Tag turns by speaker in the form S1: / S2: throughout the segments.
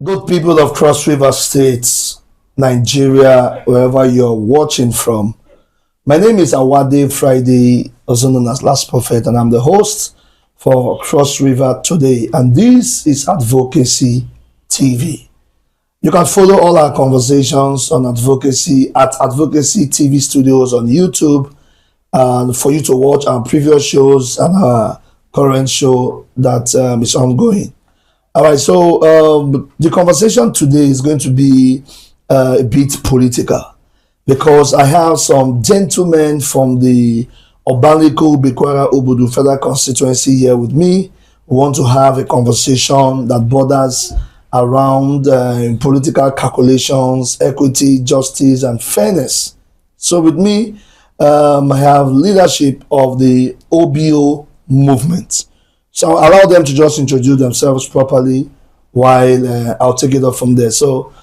S1: Good people of Cross River State, Nigeria, wherever you're watching from. My name is Awade Friday, also known as Last Prophet, and I'm the host for Cross River Today. And this is Advocacy TV. You can follow all our conversations on Advocacy at Advocacy TV Studios on YouTube, and for you to watch our previous shows and our current show that is ongoing. All right, so the conversation today is going to be a bit political because I have some gentlemen from the Obaniko Bekwara Obudu Federal Constituency here with me. We want to have a conversation that borders around political calculations, equity, justice, and fairness. So with me, I have leadership of the OBO movement. So I'll allow them to just introduce themselves properly while I'll take it up from there. So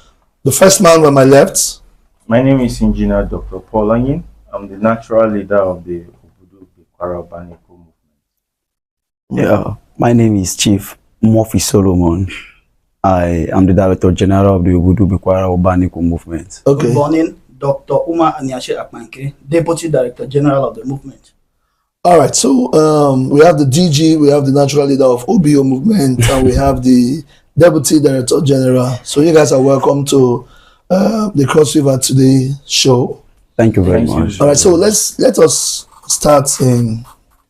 S1: the first man on my left.
S2: My name is Engineer Dr. Paul Anyin. I'm the natural leader of the Obudu Bekwara Obaniko movement.
S3: Yeah, my name is Chief Murphy Solomon. I am the Director General of the Obudu Bekwara Obaniko movement.
S1: Okay.
S4: Good morning, Dr. Umar Anyashe Akmanke, Deputy Director General of the movement.
S1: All right, so we have the DG, we have the natural leader of OBO movement, and we have the Deputy Director General. So you guys are welcome to the Cross River Today show.
S3: Thank you very
S2: Thank
S3: much.
S2: you.
S1: All right, so let us start in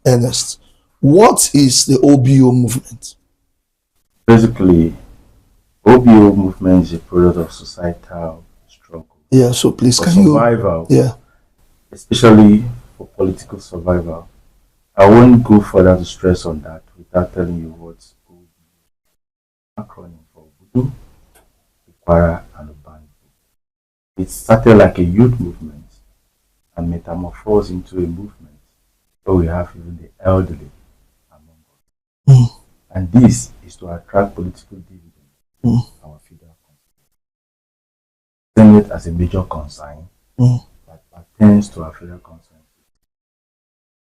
S1: earnest. What is the OBO movement?
S2: Basically, OBO movement is a product of societal struggle
S1: Yeah, so please
S2: for
S1: can you?
S2: survival,
S1: Yeah.
S2: especially for political survival. I won't go further to stress on that without telling you what's OBO, acronym for Obudu, Bekwara, and Obaniko. It started like a youth movement and metamorphosed into a movement where we have even the elderly among us.
S1: Mm.
S2: And this is to attract political dividends
S1: Mm.
S2: to our federal constituency. Seeing it as a major concern
S1: Mm.
S2: that pertains to our federal constituency.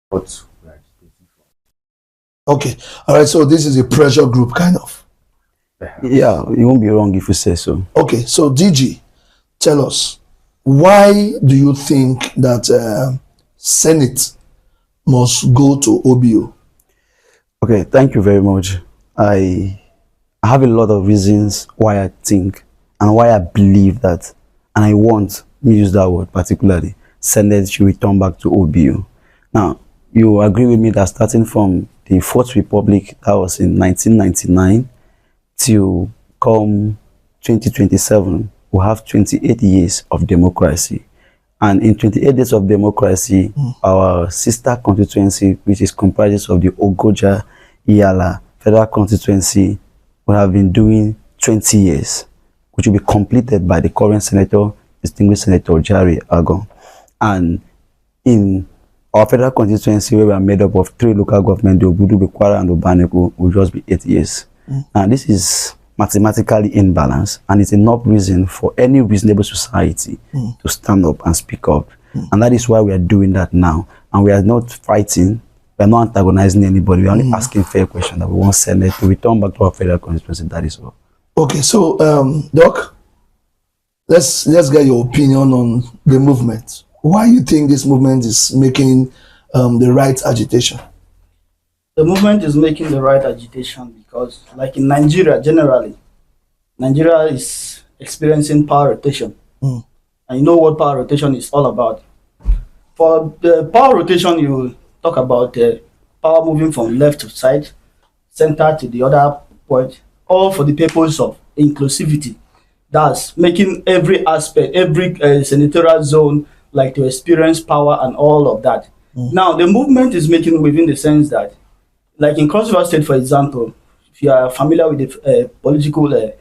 S2: What we are agitating for.
S1: Okay. All right, so this is a pressure group, kind of.
S2: Perhaps.
S3: Yeah, you won't be wrong if you say so.
S1: Okay, so DG, tell us, why do you think that Senate must go to OBO?
S3: Okay, thank you very much. I have a lot of reasons why I think and why I believe that, and I want, let me use that word particularly, Senate should return back to OBO. Now, you agree with me that starting from the Fourth Republic, that was in 1999, till come 2027, we have 28 years of democracy. And in 28 days of democracy, our sister constituency, which is comprised of the Ogoja Iyala Federal Constituency, will have been doing 20 years, which will be completed by the current Senator, distinguished Senator Jare Agon. And in our federal constituency, where we are made up of 3 local governments, the Obudu, Bekwara, and Obaniko, will just be 8 years. And this is mathematically imbalanced, and it's enough reason for any reasonable society to stand up and speak up. And that is why we are doing that now. And we are not fighting, we are not antagonizing anybody, we are only asking fair questions that we want Senate to return back to our federal constituency. That is all.
S1: Okay, so Doc, let's get your opinion on the movement. Why you think this movement is making the right agitation?
S4: The movement is making the right agitation because, like in Nigeria generally, Nigeria is experiencing power rotation.
S1: Mm.
S4: And you know what power rotation is all about. For the power rotation, you talk about power moving from left to right, center to the other point, all for the purpose of inclusivity. That's making every aspect, every senatorial zone like to experience power and all of that. Now, the movement is making within the sense that, like in Cross River State, for example, if you are familiar with the political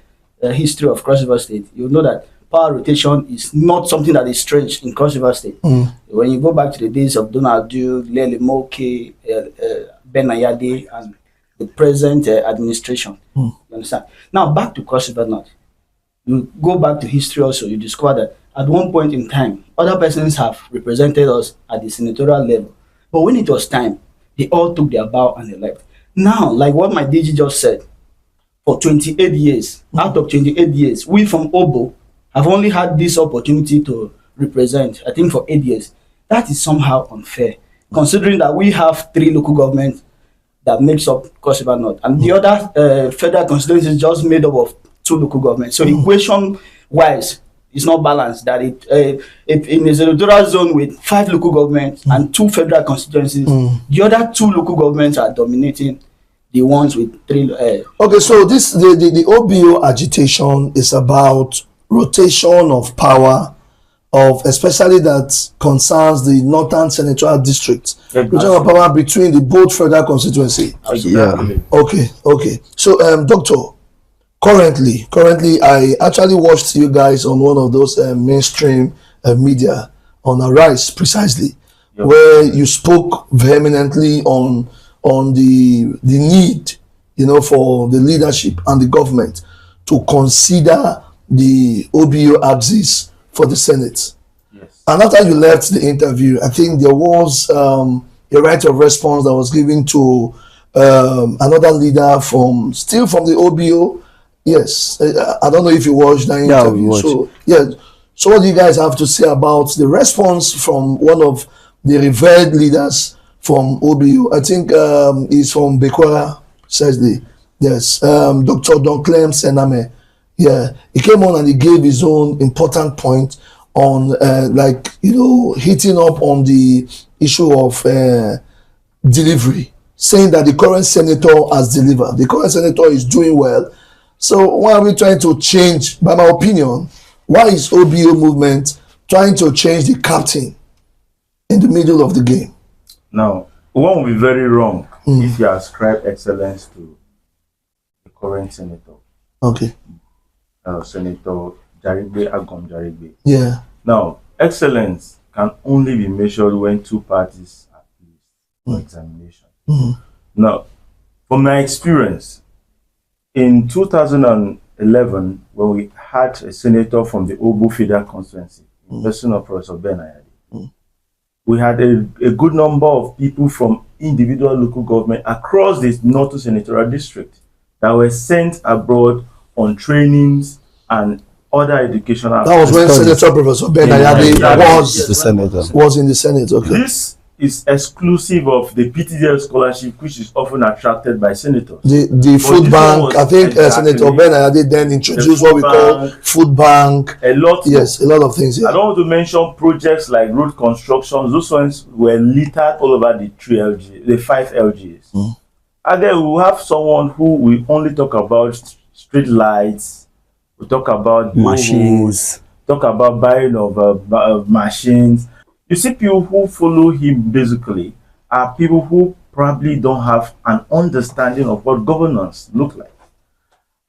S4: history of Cross River State, you know that power rotation is not something that is strange in Cross River State. When you go back to the days of Donald Duke, Lele Moke, Ben Ayade, and the present administration, you understand? Now, back to Cross River North. You go back to history also, you discover that at one point in time, other persons have represented us at the senatorial level. But when it was time, they all took their bow and they left. Now, like what my DG just said, for 28 years. Out of 28 years, we from Obo have only had this opportunity to represent, I think, for 8 years. That is somehow unfair, considering that we have 3 local governments that makes up Cross River North, and the other federal constituency is just made up of 2 local governments. So equation-wise, it's not balanced. That if in a senatorial zone with 5 local governments and 2 federal constituencies, the other 2 local governments are dominating the ones with 3.
S1: Okay, so this the OBO agitation is about rotation of power, of especially that concerns the northern senatorial district, rotation of power between the both federal constituency.
S3: Yeah.
S1: Okay. So, Doctor, currently, I actually watched you guys on one of those mainstream media on Arise precisely, where you spoke vehemently on the need, for the leadership and the government to consider the OBO axis for the Senate.
S2: Yes.
S1: And after you left the interview, I think there was a right of response that was given to another leader from the OBO. Yes, I don't know if you watched that interview. So what do you guys have to say about the response from one of the revered leaders from OBO? I think he's from Bekwara, precisely. Yes, Dr. Don Clem Sename. Yeah, he came on and he gave his own important point on hitting up on the issue of delivery, saying that the current senator has delivered. The current senator is doing well. So why are we trying to change? By my opinion, why is OBO movement trying to change the captain in the middle of the game?
S2: Now, one will be very wrong if you ascribe excellence to the current senator.
S1: Okay.
S2: Senator Jarigbe Agom Jarigbe.
S1: Yeah.
S2: Now, excellence can only be measured when 2 parties are pleased for examination. Now, from my experience, in 2011, when we had a senator from the Obo Federal Constituency, in person of Professor Ben Ayade, we had a good number of people from individual local government across the North Senatorial District that were sent abroad on trainings and other educational.
S1: That was when Senator Professor Ben Ayade was in the Senate. Okay.
S2: This is exclusive of the PTDL scholarship, which is often attracted by senators.
S1: The food bank, I think Senator Ben Ayade then introduced what we call food bank.
S2: A lot
S1: of things. Yeah.
S2: I don't want to mention projects like road construction. Those ones were littered all over the 5 LGs. And then we have someone who will only talk about street lights, we talk about
S3: machines,
S2: talk about buying of machines. You see, people who follow him basically are people who probably don't have an understanding of what governance look like.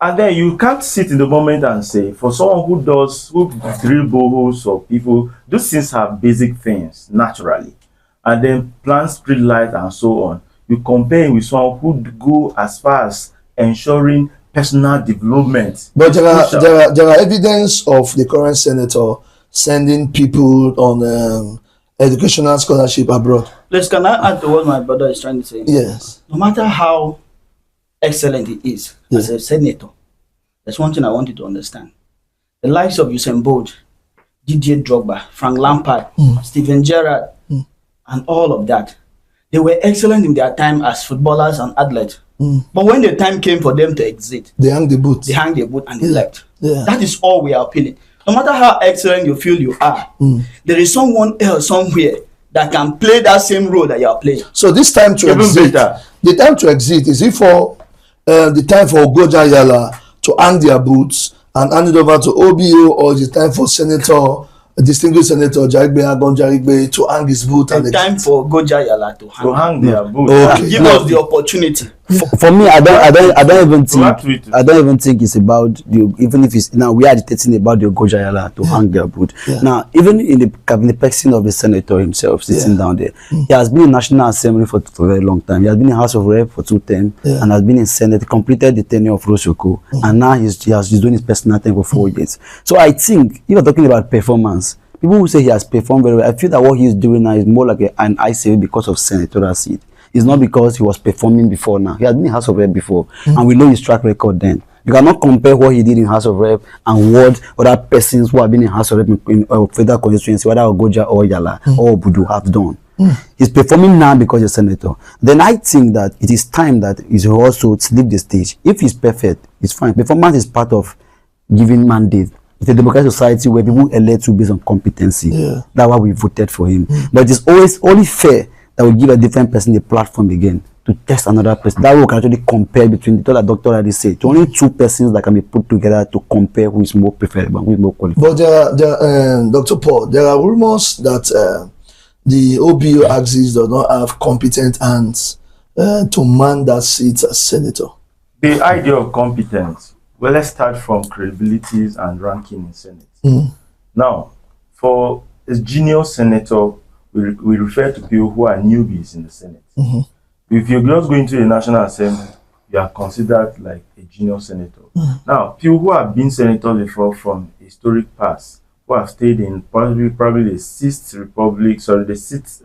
S2: And then you can't sit in the moment and say, for someone who drill boreholes or people, those things have basic things naturally, and then plant street light and so on. You compare him with someone who go as far as ensuring personal development.
S1: But there are evidence of the current senator sending people on educational scholarship abroad.
S4: Please, can I add to what my brother is trying to say?
S1: Yes.
S4: No matter how excellent he is as a senator, there's one thing I want you to understand. The likes of Usain Bolt, Didier Drogba, Frank Lampard, Steven Gerrard, and all of that, they were excellent in their time as footballers and athletes. But when the time came for them to exit,
S1: they hang the boot.
S4: And they left.
S1: Yeah.
S4: That is all we are appealing. No matter how excellent you feel you are, there is someone else somewhere that can play that same role that you are playing.
S1: So this time to exit, the time to exit, is it for the time for Goja Yala to hang their boots and hand it over to OBO, or is it time for distinguished Senator Jarigbe Agom Jarigbe to hang his boot?
S4: The time for Goja Yala to hang
S2: their boot.
S1: Okay.
S4: Give us the opportunity.
S3: For me, I don't even think it's about even if it's now we are debating about the Goja Yala to hang their boot. Now, even in the cabinet person of the senator himself sitting down there, he has been in National Assembly for a very long time. He has been in House of Rep for 2 terms and has been in Senate. Completed the tenure of Rosoko, and now he's doing his personal thing for 4 years. So I think if you're talking about performance, people who say he has performed very well, I feel that what he's doing now is more like an ICA because of senatorial seat. It's not because he was performing before now. He has been in House of Rep before, and we know his track record then. You cannot compare what he did in House of Rep and what other persons who have been in House of Rep in federal constituency, whether Ogoja or Yala or Obudu, have done. He's performing now because he's a senator. Then I think that it is time that he should also leave the stage. If he's perfect, it's fine. Performance is part of giving mandate. It's a democratic society where people elect you based on competency.
S1: Yeah.
S3: That's why we voted for him. But it is always only fair that we give a different person a platform again to test another person. That way we can actually compare between the doctor already said. It's only two persons that can be put together to compare who is more preferable, who is more qualified.
S1: But Dr. Paul, there are rumors that the OBO axis does not have competent hands to man that seat as senator.
S2: The idea of competence, well, let's start from credibilities and ranking in Senate. Now, for a junior senator, we refer to people who are newbies in the Senate. If you're just going to the National Assembly, you are considered like a junior senator. Now, people who have been senators before from historic past, who have stayed in probably the sixth republic, sorry, the sixth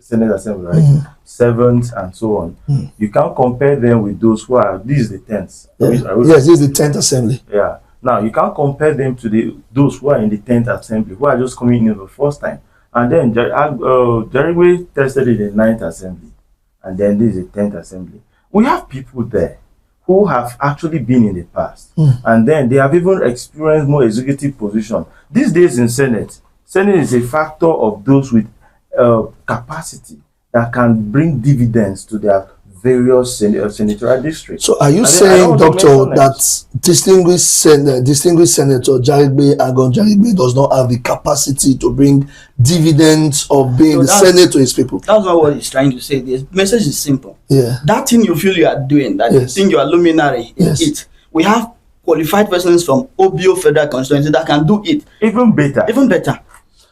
S2: Senate Assembly, right? Seventh and so on. You can't compare them with those who are. This is the 10th.
S1: Yes, this is the 10th Assembly.
S2: Yeah. Now you can't compare them to those who are in the 10th Assembly, who are just coming in the first time. And then Jerigwe tested in the 9th Assembly, and then this is the 10th Assembly. We have people there who have actually been in the past, and then they have even experienced more executive position. These days in Senate is a factor of those with capacity that can bring dividends to their various senatorial districts.
S1: So are you saying, Doctor, that distinguished Senator Jarigbe Agon Jarigbe does not have the capacity to bring dividends of being the Senate to his people?
S4: That's not what he's trying to say. The message is simple.
S1: Yeah.
S4: That thing you feel you are doing, that thing you are luminary in it, we have qualified persons from OBO federal constituency that can do it.
S2: Even better.
S4: Even better.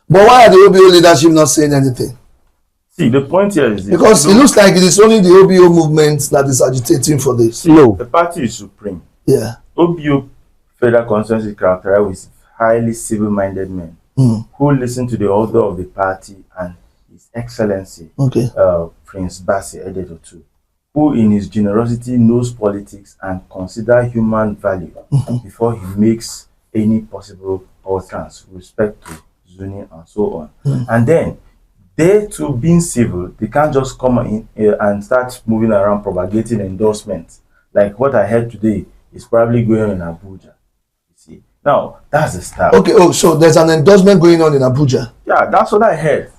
S1: But why are the OBO leadership not saying anything?
S2: See, the point here is this.
S1: Because it looks like it is only the OBO movement that is agitating for this.
S3: No.
S2: The party is supreme.
S1: Yeah.
S2: OBO federal constituency is characterized with highly civil-minded men who listen to the order of the party and His Excellency, Prince Bassi Ededotu, who in his generosity knows politics and consider human value before he makes any possible utterance with respect to zoning and so on. And then they too, being civil, they can't just come in and start moving around propagating endorsements. Like what I heard today is probably going on in Abuja. You see, now that's the style.
S1: Okay. Oh, so there's an endorsement going on in Abuja.
S2: Yeah, that's what I heard.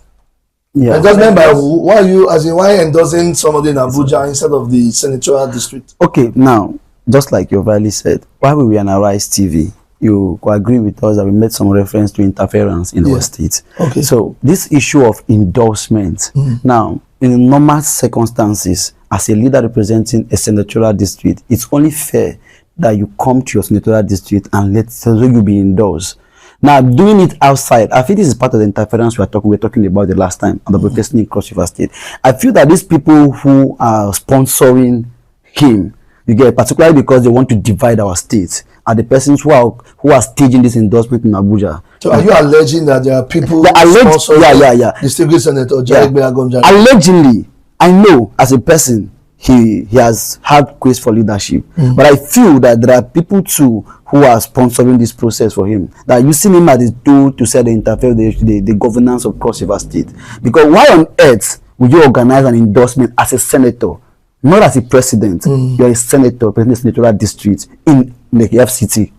S3: Yeah.
S1: Endorsement by who? Why endorsing somebody in Abuja instead of the senatorial district?
S3: Okay, now, just like you rightly said, while we were on Arise TV, you could agree with us that we made some reference to interference in our state.
S1: Okay.
S3: So this issue of endorsement, now, in normal circumstances, as a leader representing a senatorial district, it's only fair that you come to your senatorial district and let you be endorsed. Now, doing it outside, I think this is part of the interference we were talking about the last time on the protesting in Cross River State. I feel that these people who are sponsoring him, you get, particularly because they want to divide our state, are the persons who are staging this endorsement in Abuja.
S1: So are you alleging that there are people sponsoring distinguished Senator Jarigbe Agon Jarigbe?
S3: Allegedly, I know as a person he has had quest for leadership, but I feel that there are people too who are sponsoring this process for him, that using him as a tool to say they interfere with the governance of Cross River State. Because why on earth would you organize an endorsement as a senator, not as a president? You're a senator, president of the senatorial district in the FCT.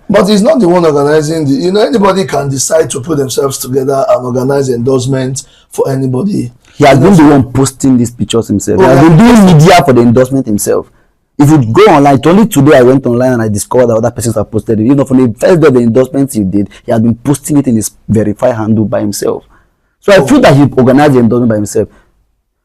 S1: But he's not the one organizing anybody can decide to put themselves together and organize endorsement for anybody.
S3: He has been the one posting these pictures himself. He has been doing media for the endorsement himself. If you go online, only today I went online and I discovered that other persons have posted it. From the first day of the endorsement he did, he has been posting it in his verified handle by himself. So I feel that he organized the endorsement by himself.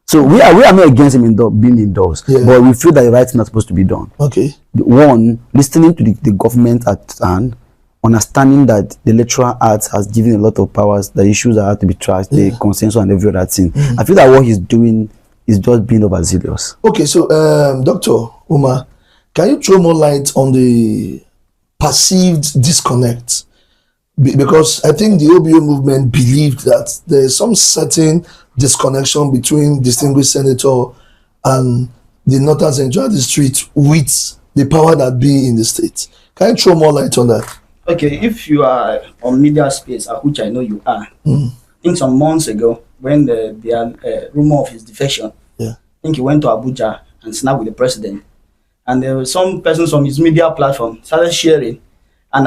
S3: So we are not against him being endorsed, but we feel that the right thing is supposed to be done.
S1: Okay.
S3: One, listening to the government at hand, understanding that the electoral act has given a lot of powers, the issues that have to be trashed, the consensus and every other thing. I feel that what he's doing is just being overzealous.
S1: Okay, so Dr. Umar, can you throw more light on the perceived disconnect? Because I think the OBO movement believed that there is some certain disconnection between distinguished senator and the Northern Central District with the power that be in the state? Can you throw more light on that?
S4: Okay, if you are on media space, which I know you are, I think some months ago, when the rumor of his defection,
S1: Yeah.
S4: I think he went to Abuja and snapped with the president. And there were some persons from his media platform started sharing and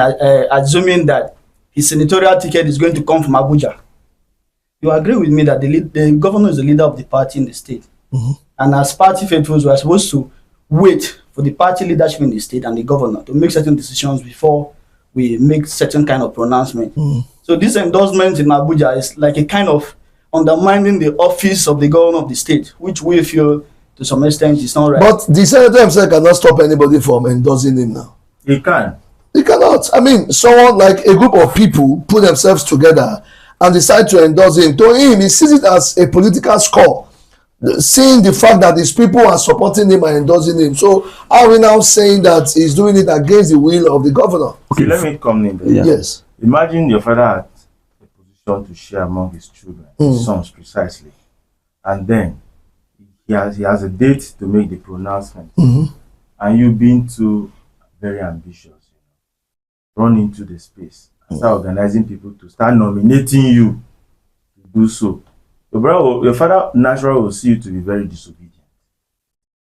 S4: assuming that his senatorial ticket is going to come from Abuja. You agree with me that the governor is the leader of the party in the state. And as party faithfuls, we are supposed to wait for the party leadership in the state and the governor to make certain decisions before we make certain kind of pronouncement. So this endorsement in Abuja is like a kind of undermining the office of the governor of the state, which we feel to some extent is not right.
S1: But the senator himself cannot stop anybody from endorsing him now.
S2: He can.
S1: He cannot. I mean, someone like a group of people put themselves together and decide to endorse him. To him, he sees it as a political score, seeing the fact that his people are supporting him and endorsing him. So are we now saying that he's doing it against the will of the governor?
S2: Okay, let me come in there.
S3: Yeah.
S1: Yes.
S2: Imagine your father had a position to share among his children, his sons precisely, and then he has a date to make the pronouncement, and you being too very ambitious, run into the space and start organizing people to start nominating you to do so. Your father naturally will see you to be very disobedient.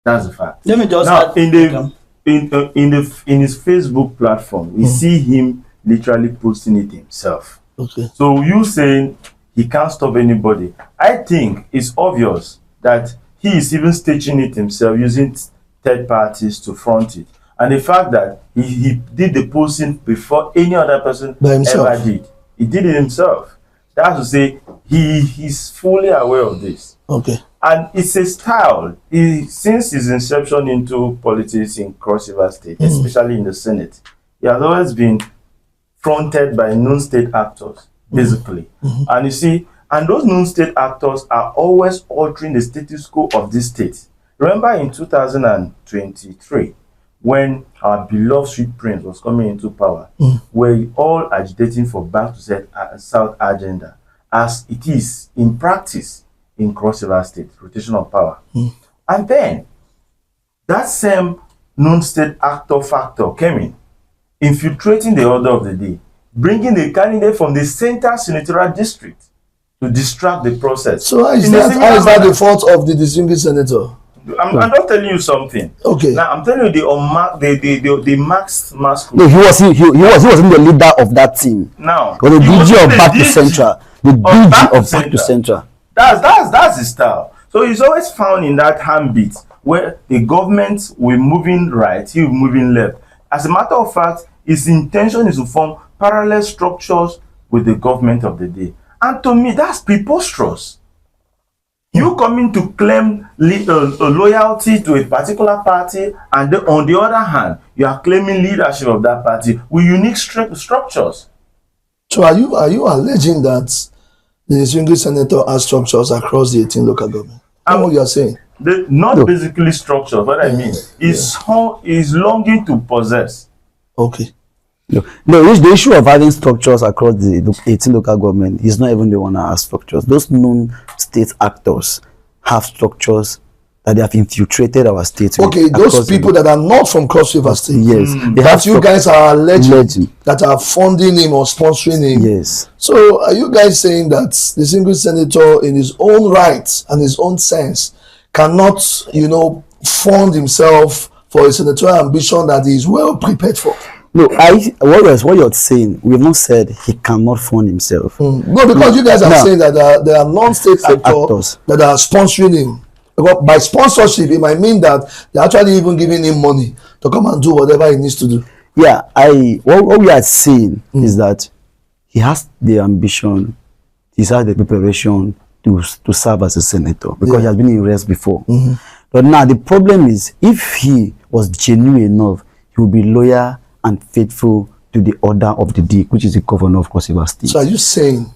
S2: That's the fact.
S4: Let me just
S2: Now,
S4: add,
S2: in his Facebook platform, we see him literally posting it himself.
S1: Okay.
S2: So you saying he can't stop anybody? I think it's obvious that he is even staging it himself, using third parties to front it. And the fact that he did the posting before any other person
S1: By himself.
S2: ever did. He did it himself. That's to say, he's fully aware of this.
S1: Okay.
S2: And it's a style. Since his inception into politics in Cross River State, especially in the Senate, he has always been fronted by non-state actors, basically. And you see, and those non-state actors are always altering the status quo of this state. Remember in 2023, when our beloved Sweet Prince was coming into power, we're all agitating for back to South agenda, as it is in practice in Cross River State, rotation of power. And then that same non-state actor factor came in, infiltrating the order of the day, bringing the candidate from the center senatorial district to distract the process.
S1: So how is
S2: In a
S1: that
S2: similar manner,
S1: the fault of the distinguished senator?
S2: I'm not telling you something.
S1: Okay.
S2: Now I'm telling you the max mask.
S3: No, he wasn't the leader of that team.
S2: Now,
S3: But the
S2: he
S3: DG
S2: wasn't
S3: of
S2: the
S3: Back to
S2: DG
S3: Central. The DG of Back to Central.
S2: That's his style. So he's always found in that handbit where the government will moving right, he will moving left. As a matter of fact, his intention is to form parallel structures with the government of the day. And to me, that's preposterous. You coming to claim loyalty to a particular party, and then on the other hand, you are claiming leadership of that party with unique structures.
S1: So are you alleging that the distinguished senator has structures across the 18 local government? That's what you are saying.
S2: Not basically structures. What I mean is longing to possess.
S1: Okay.
S3: No, the issue of having structures across the 18 local government is not even the one that has structures. Those non-state actors have structures that they have infiltrated our state.
S1: Okay, those people that are not from Cross River State.
S3: Yes. They
S1: That
S3: have
S1: you guys are alleging
S3: Alleging.
S1: that are funding him or sponsoring him.
S3: Yes.
S1: So are you guys saying that the single senator in his own right and his own sense cannot, fund himself for a senatorial ambition that he is well prepared for?
S3: No, what you're saying, we have not said he cannot fund himself.
S1: No, because you guys are
S3: No.
S1: saying that there are non-state actors
S3: actors
S1: that are sponsoring him. Because by sponsorship, it might mean that they're actually even giving him money to come and do whatever he needs to do.
S3: Yeah, what we are saying is that he has the ambition, he has the preparation to serve as a senator because he has been in race before. But now the problem is, if he was genuine enough, he would be loyal and faithful to the order of the day, which is the governor of Cross River State.
S1: So are you saying,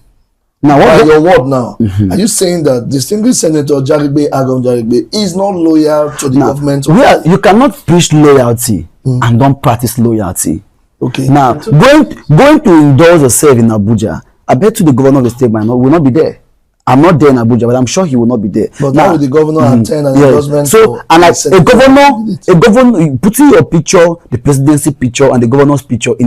S3: Now,
S1: by
S3: what
S1: your word now, are you saying that distinguished Senator Jarigbe Agam Jarigbe is not loyal to the government?
S3: you cannot preach loyalty and don't practice loyalty.
S1: Okay.
S3: Now, going to indulge yourself in Abuja, I bet you the governor of the state will not be there. I'm not there in Abuja, but I'm sure he will not be there.
S1: But now with the governor attend and endorsement.
S3: So, and like a governor, putting your picture, the presidency picture, and the governor's picture in a